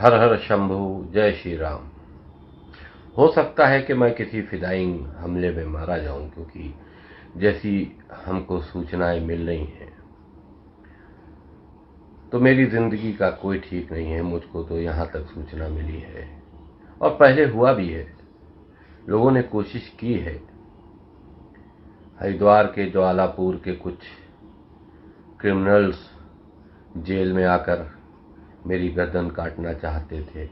हर हर शंभू, जय श्री राम। हो सकता है कि मैं किसी फिदाइंग हमले में मारा जाऊं, क्योंकि जैसी हमको सूचनाएं मिल रही हैं तो मेरी जिंदगी का कोई ठीक नहीं है। मुझको तो यहाँ तक सूचना मिली है और पहले हुआ भी है। लोगों ने कोशिश की है। हरिद्वार के ज्वालापुर के कुछ क्रिमिनल्स जेल में आकर मेरी गर्दन काटना चाहते थे।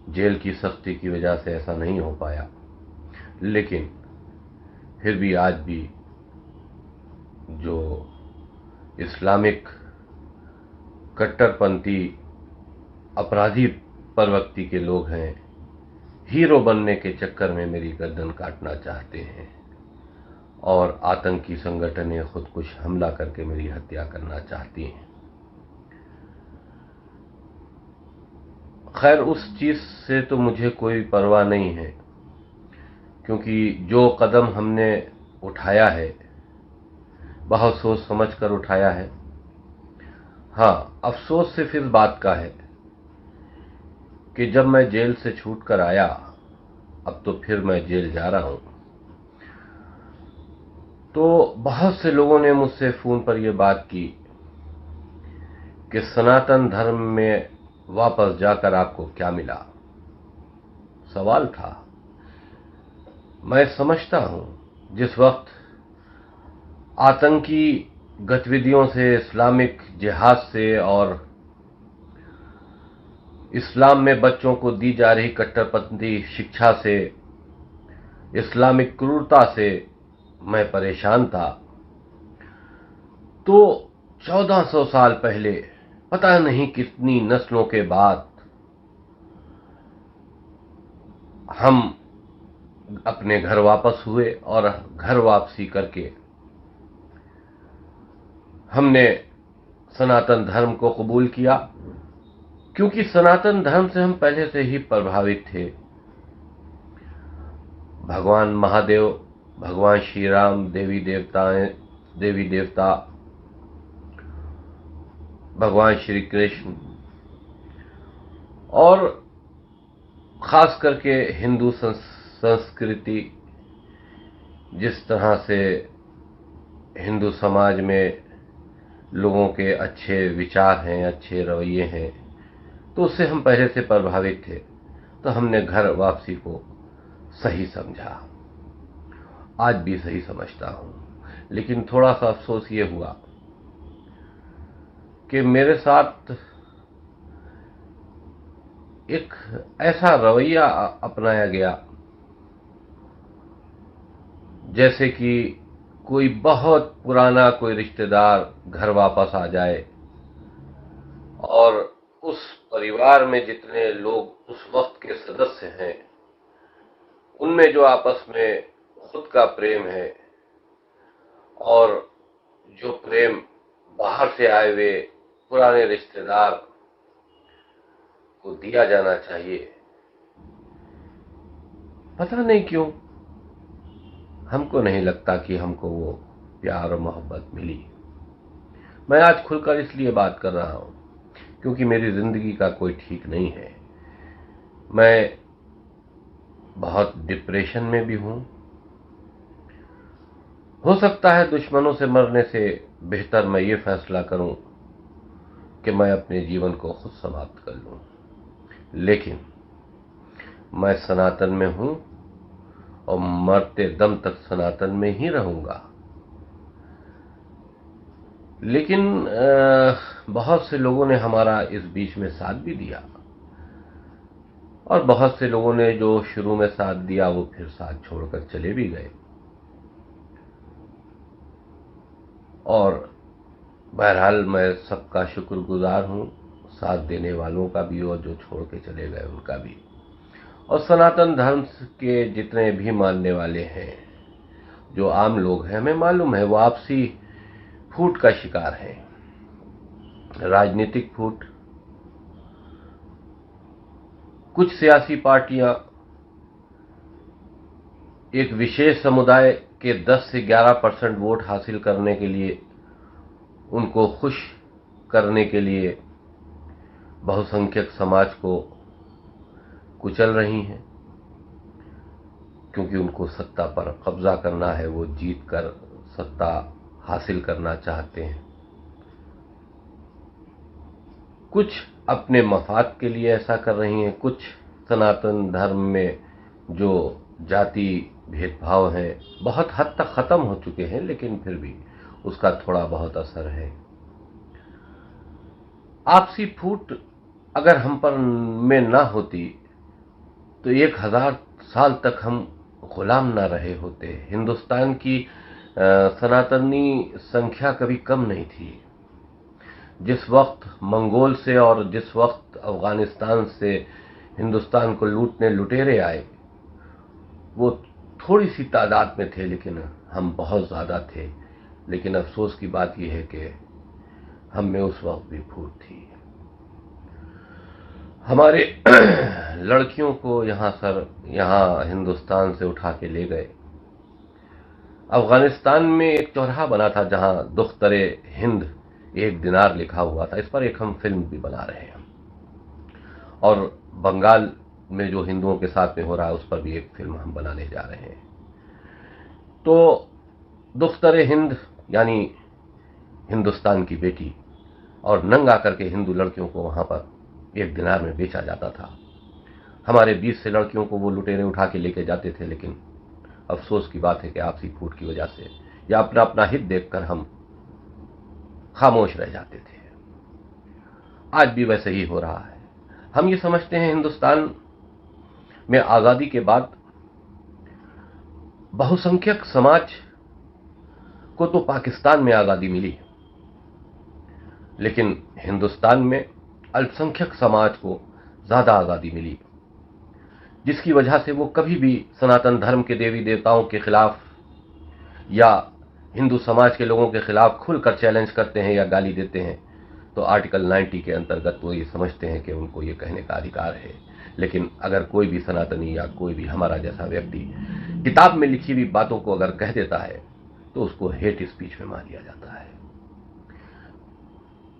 जेल की सख्ती की वजह से ऐसा नहीं हो पाया, लेकिन फिर भी आज भी जो इस्लामिक कट्टरपंथी अपराधी प्रवृत्ति के लोग हैं, हीरो बनने के चक्कर में मेरी गर्दन काटना चाहते हैं और आतंकी संगठनें खुद कुछ हमला करके मेरी हत्या करना चाहती हैं। खैर, उस चीज से तो मुझे कोई परवाह नहीं है, क्योंकि जो कदम हमने उठाया है बहुत सोच समझ कर उठाया है। हाँ, अफसोस सिर्फ इस बात का है कि जब मैं जेल से छूट कर आया, अब तो फिर मैं जेल जा रहा हूं, तो बहुत से लोगों ने मुझसे फोन पर यह बात की कि सनातन धर्म में वापस जाकर आपको क्या मिला। सवाल था। मैं समझता हूं, जिस वक्त आतंकी गतिविधियों से, इस्लामिक जिहाद से और इस्लाम में बच्चों को दी जा रही कट्टरपंथी शिक्षा से, इस्लामिक क्रूरता से मैं परेशान था, तो 1400 साल पहले पता नहीं कितनी नस्लों के बाद हम अपने घर वापस हुए और घर वापसी करके हमने सनातन धर्म को कबूल किया, क्योंकि सनातन धर्म से हम पहले से ही प्रभावित थे। भगवान महादेव, भगवान श्री राम, देवी देवता, भगवान श्री कृष्ण और खास करके हिंदू संस्कृति, जिस तरह से हिंदू समाज में लोगों के अच्छे विचार हैं, अच्छे रवैये हैं, तो उससे हम पहले से प्रभावित थे। तो हमने घर वापसी को सही समझा, आज भी सही समझता हूं। लेकिन थोड़ा सा अफसोस ये हुआ कि मेरे साथ एक ऐसा रवैया अपनाया गया जैसे कि कोई बहुत पुराना कोई रिश्तेदार घर वापस आ जाए और उस परिवार में जितने लोग उस वक्त के सदस्य हैं, उनमें जो आपस में खुद का प्रेम है और जो प्रेम बाहर से आए हुए पुराने रिश्तेदार को दिया जाना चाहिए, पता नहीं क्यों हमको नहीं लगता कि हमको वो प्यार और मोहब्बत मिली। मैं आज खुलकर इसलिए बात कर रहा हूं क्योंकि मेरी जिंदगी का कोई ठीक नहीं है। मैं बहुत डिप्रेशन में भी हूं। हो सकता है दुश्मनों से मरने से बेहतर मैं ये फैसला करूं कि मैं अपने जीवन को खुद समाप्त कर लूं, लेकिन मैं सनातन में हूं और मरते दम तक सनातन में ही रहूंगा। लेकिन बहुत से लोगों ने हमारा इस बीच में साथ भी दिया और बहुत से लोगों ने जो शुरू में साथ दिया वो फिर साथ छोड़कर चले भी गए। और बहरहाल मैं सबका शुक्रगुजार हूं, साथ देने वालों का भी और जो छोड़ के चले गए उनका भी। और सनातन धर्म के जितने भी मानने वाले हैं, जो आम लोग हैं, हमें मालूम है वो आपसी फूट का शिकार है, राजनीतिक फूट। कुछ सियासी पार्टियां एक विशेष समुदाय के 10 से 11% वोट हासिल करने के लिए, उनको खुश करने के लिए बहुसंख्यक समाज को कुचल रही हैं, क्योंकि उनको सत्ता पर कब्जा करना है, वो जीत कर सत्ता हासिल करना चाहते हैं। कुछ अपने मफाद के लिए ऐसा कर रही हैं, कुछ सनातन धर्म में जो जाति भेदभाव हैं बहुत हद तक खत्म हो चुके हैं, लेकिन फिर भी उसका थोड़ा बहुत असर है। आपसी फूट अगर हम पर में ना होती तो 1000 साल तक हम गुलाम ना रहे होते। हिंदुस्तान की सनातनी संख्या कभी कम नहीं थी। जिस वक्त मंगोल से और जिस वक्त अफगानिस्तान से हिंदुस्तान को लूटने लुटेरे आए, वो थोड़ी सी तादाद में थे, लेकिन हम बहुत ज्यादा थे। लेकिन अफसोस की बात यह है कि हम में उस वक्त भी फूट थी। हमारे लड़कियों को यहाँ हिंदुस्तान से उठा के ले गए। अफगानिस्तान में एक चौराहा बना था जहां दुख्तरे हिंद 1 दिनार लिखा हुआ था। इस पर एक हम फिल्म भी बना रहे हैं, और बंगाल में जो हिंदुओं के साथ में हो रहा है उस पर भी एक फिल्म हम बनाने जा रहे हैं। तो दुख्तरे हिंद यानी हिंदुस्तान की बेटी, और नंगा करके हिंदू लड़कियों को वहां पर 1 दिनार में बेचा जाता था। हमारे 20 से लड़कियों को वो लुटेरे उठा के लेके जाते थे, लेकिन अफसोस की बात है कि आपसी फूट की वजह से या अपना अपना हित देखकर हम खामोश रह जाते थे। आज भी वैसे ही हो रहा है। हम ये समझते हैं हिंदुस्तान में आजादी के बाद बहुसंख्यक समाज को तो पाकिस्तान में आजादी मिली, लेकिन हिंदुस्तान में अल्पसंख्यक समाज को ज्यादा आजादी मिली, जिसकी वजह से वो कभी भी सनातन धर्म के देवी देवताओं के खिलाफ या हिंदू समाज के लोगों के खिलाफ खुलकर चैलेंज करते हैं या गाली देते हैं तो आर्टिकल 90 के अंतर्गत वो ये समझते हैं कि उनको ये कहने का अधिकार है। लेकिन अगर कोई भी सनातनी या कोई भी हमारा जैसा व्यक्ति किताब में लिखी हुई बातों को अगर कह देता है तो उसको हेट स्पीच में मान लिया जाता है।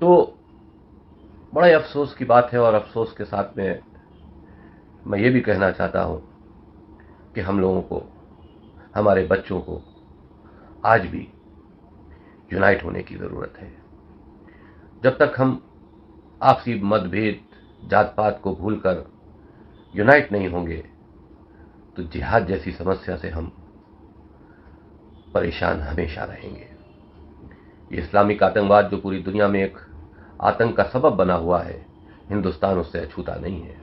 तो बड़े अफसोस की बात है, और अफसोस के साथ में मैं ये भी कहना चाहता हूं कि हम लोगों को, हमारे बच्चों को आज भी यूनाइट होने की जरूरत है। जब तक हम आपसी मतभेद, जात पात को भूलकर यूनाइट नहीं होंगे तो जिहाद जैसी समस्या से हम परेशान हमेशा रहेंगे। ये इस्लामिक आतंकवाद जो पूरी दुनिया में एक आतंक का सबब बना हुआ है, हिंदुस्तान उससे अछूता नहीं है।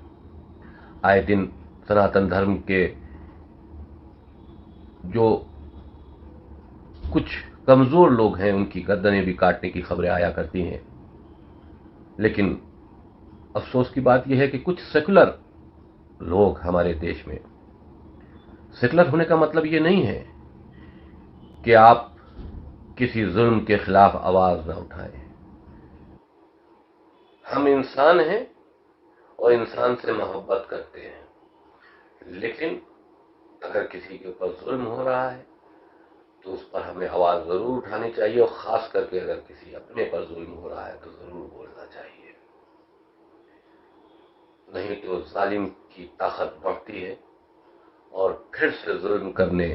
आए दिन सनातन धर्म के जो कुछ कमजोर लोग हैं उनकी गर्दनें भी काटने की खबरें आया करती हैं। लेकिन अफसोस की बात यह है कि कुछ सेकुलर लोग हमारे देश में, सेकुलर होने का मतलब ये नहीं है कि आप किसी जुल्म के खिलाफ आवाज ना उठाएं। हम इंसान हैं और इंसान से मोहब्बत करते हैं, लेकिन अगर किसी के ऊपर जुल्म हो रहा है तो उस पर हमें आवाज जरूर उठानी चाहिए, और खास करके अगर किसी अपने पर जुल्म हो रहा है तो जरूर बोलना चाहिए। नहीं तो जालिम की ताकत बढ़ती है और फिर से जुल्म करने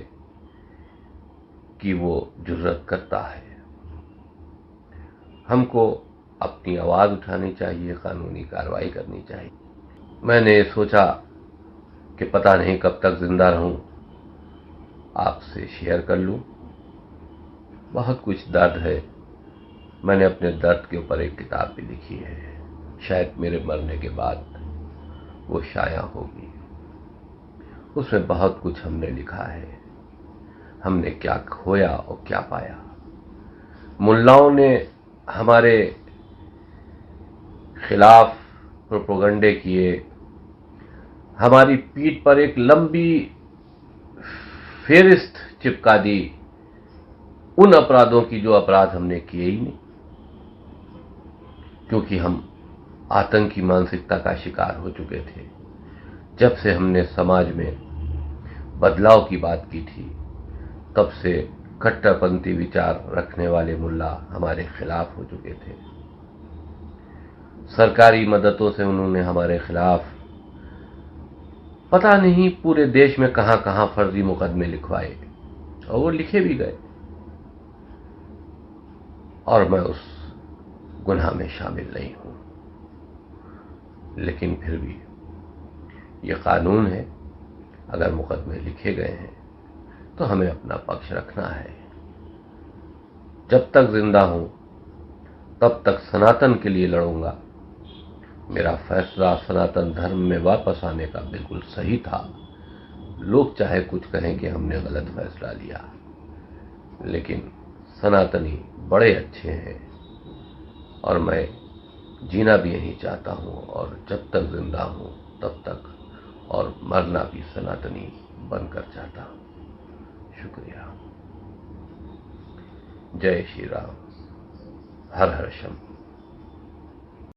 की वो जुर्रत करता है। हमको अपनी आवाज उठानी चाहिए, कानूनी कार्रवाई करनी चाहिए। मैंने सोचा कि पता नहीं कब तक जिंदा रहूं, आपसे शेयर कर लूं। बहुत कुछ दर्द है। मैंने अपने दर्द के ऊपर एक किताब भी लिखी है, शायद मेरे मरने के बाद वो शाया होगी। उसमें बहुत कुछ हमने लिखा है, हमने क्या खोया और क्या पाया। मुल्लाओं ने हमारे खिलाफ प्रोपेगेंडे किए, हमारी पीठ पर एक लंबी फेरिस्त चिपका दी उन अपराधों की जो अपराध हमने किए ही नहीं, क्योंकि हम आतंकी मानसिकता का शिकार हो चुके थे। जब से हमने समाज में बदलाव की बात की थी, तब से कट्टरपंथी विचार रखने वाले मुल्ला हमारे खिलाफ हो चुके थे। सरकारी मददों से उन्होंने हमारे खिलाफ पता नहीं पूरे देश में कहां कहां फर्जी मुकदमे लिखवाए, और वो लिखे भी गए, और मैं उस गुनाह में शामिल नहीं हूं। लेकिन फिर भी ये कानून है, अगर मुकदमे लिखे गए हैं तो हमें अपना पक्ष रखना है। जब तक जिंदा हूं तब तक सनातन के लिए लड़ूंगा। मेरा फैसला सनातन धर्म में वापस आने का बिल्कुल सही था। लोग चाहे कुछ कहें कि हमने गलत फैसला लिया, लेकिन सनातनी बड़े अच्छे हैं और मैं जीना भी यही चाहता हूं, और जब तक जिंदा हूं तब तक, और मरना भी सनातनी बनकर चाहता हूं। शुक्रिया। जय श्री राम। हर हर शंभू।